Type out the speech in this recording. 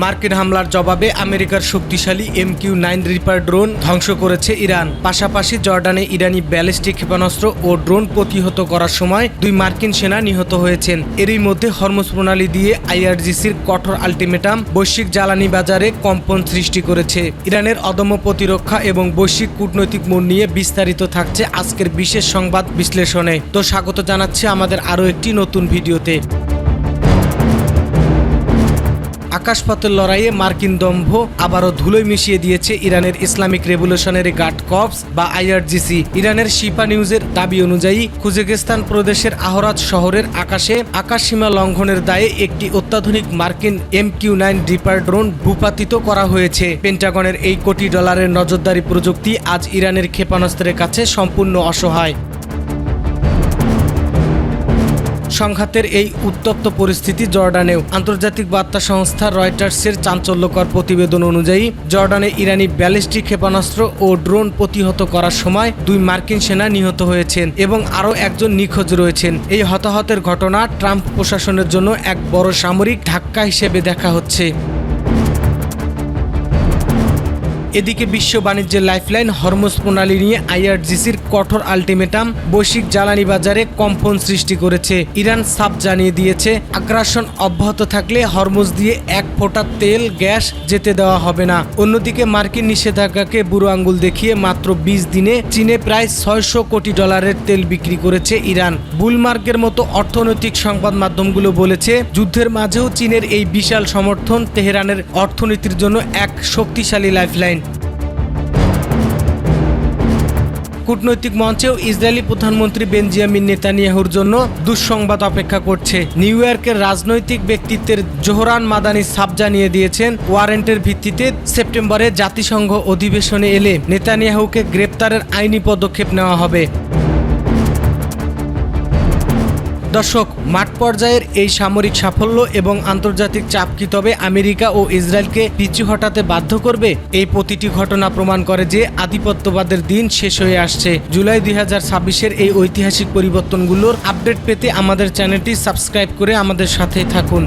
মার্কিন হামলার জবাবে আমেরিকার শক্তিশালী MQ-9 রিপার ড্রোন ধ্বংস করেছে ইরান। পাশাপাশি জর্ডানে ইরানি ব্যালিস্টিক ক্ষেপণাস্ত্র ও ড্রোন প্রতিহত করার সময় 2 মার্কিন সেনা নিহত হয়েছেন। এরই মধ্যে হরমুজ প্রণালী দিয়ে IRGCর কঠোর আলটিমেটাম বৈশ্বিক জ্বালানি বাজারে কম্পন সৃষ্টি করেছে। ইরানের অদম্য প্রতিরক্ষা এবং বৈশ্বিক কূটনৈতিক মোড় নিয়ে বিস্তারিত থাকছে আজকের বিশেষ সংবাদ বিশ্লেষণে। তো স্বাগত জানাচ্ছি আমাদের আরও একটি নতুন ভিডিওতে। আকাশপথের লড়াইয়ে মার্কিন দম্ভ আবারও ধুলোয় মিশিয়ে দিয়েছে ইরানের ইসলামিক রেভলিউশনারি গার্ড কর্পস বা IRGC। ইরানের শিপা নিউজের দাবি অনুযায়ী খুজেকিস্তান প্রদেশের আহরাজ শহরের আকাশে আকাশসীমা লঙ্ঘনের দায়ে একটি অত্যাধুনিক মার্কিন MQ-9 রিপার ড্রোন ভূপাতিত করা হয়েছে। পেন্টাগনের এই কোটি ডলারের নজরদারি প্রযুক্তি আজ ইরানের ক্ষেপণাস্ত্রের কাছে সম্পূর্ণ অসহায়। সংঘাতের এই উত্তপ্ত পরিস্থিতি জর্ডানেও। আন্তর্জাতিক বার্তা সংস্থা রয়টার্সের চাঞ্চল্যকর প্রতিবেদন অনুযায়ী জর্ডানে ইরানি ব্যালিস্টিক ক্ষেপণাস্ত্র ও ড্রোন প্রতিহত করার সময় 2 মার্কিন সেনা নিহত হয়েছেন এবং আরও একজন নিখোঁজ রয়েছেন। এই হতাহতের ঘটনা ট্রাম্প প্রশাসনের জন্য এক বড় সামরিক ধাক্কা হিসেবে দেখা হচ্ছে। এদিকে বিশ্ব বাণিজ্যের লাইফলাইন হরমুজ প্রণালী নিয়ে IRGCর কঠোর আলটিমেটাম বৈশ্বিক জ্বালানি বাজারে কম্পন সৃষ্টি করেছে। ইরান সাফ জানিয়ে দিয়েছে, আগ্রাসন অব্যাহত থাকলে হরমুজ দিয়ে এক ফোঁটা তেল গ্যাস যেতে দেওয়া হবে না। অন্যদিকে মার্কিন নিষেধাজ্ঞাকে বুড়ো আঙ্গুল দেখিয়ে মাত্র 20 দিনে চীনে প্রায় $600 কোটি তেল বিক্রি করেছে ইরান। বুলমার্গের মতো অর্থনৈতিক সংবাদ মাধ্যমগুলো বলেছে, যুদ্ধের মাঝেও চীনের এই বিশাল সমর্থন তেহরানের অর্থনীতির জন্য এক শক্তিশালী লাইফলাইন। কূটনৈতিক মঞ্চেও ইসরায়েলি প্রধানমন্ত্রী বেঞ্জামিন নেতানিয়াহুর জন্য দুঃসংবাদ অপেক্ষা করছে। নিউ ইয়র্কের রাজনৈতিক ব্যক্তিত্বের জোহরান মাদানি সাফ জানিয়ে দিয়েছেন, ওয়ারেন্টের ভিত্তিতে সেপ্টেম্বরে জাতিসংঘ অধিবেশনে এলে নেতানিয়াহুকে গ্রেপ্তারের আইনি পদক্ষেপ নেওয়া হবে। দর্শক, মাঠ পর্যায়ের এই সামরিক সাফল্য এবং আন্তর্জাতিক চাপ কি তবে আমেরিকা ও ইসরায়েলকে পিছু হটাতে বাধ্য করবে? এই প্রতিটি ঘটনা প্রমাণ করে যে আধিপত্যবাদের দিন শেষ হয়ে আসছে। জুলাই 2026-এর এই ঐতিহাসিক পরিবর্তনগুলোর আপডেট পেতে আমাদের চ্যানেলটি সাবস্ক্রাইব করে আমাদের সাথে থাকুন।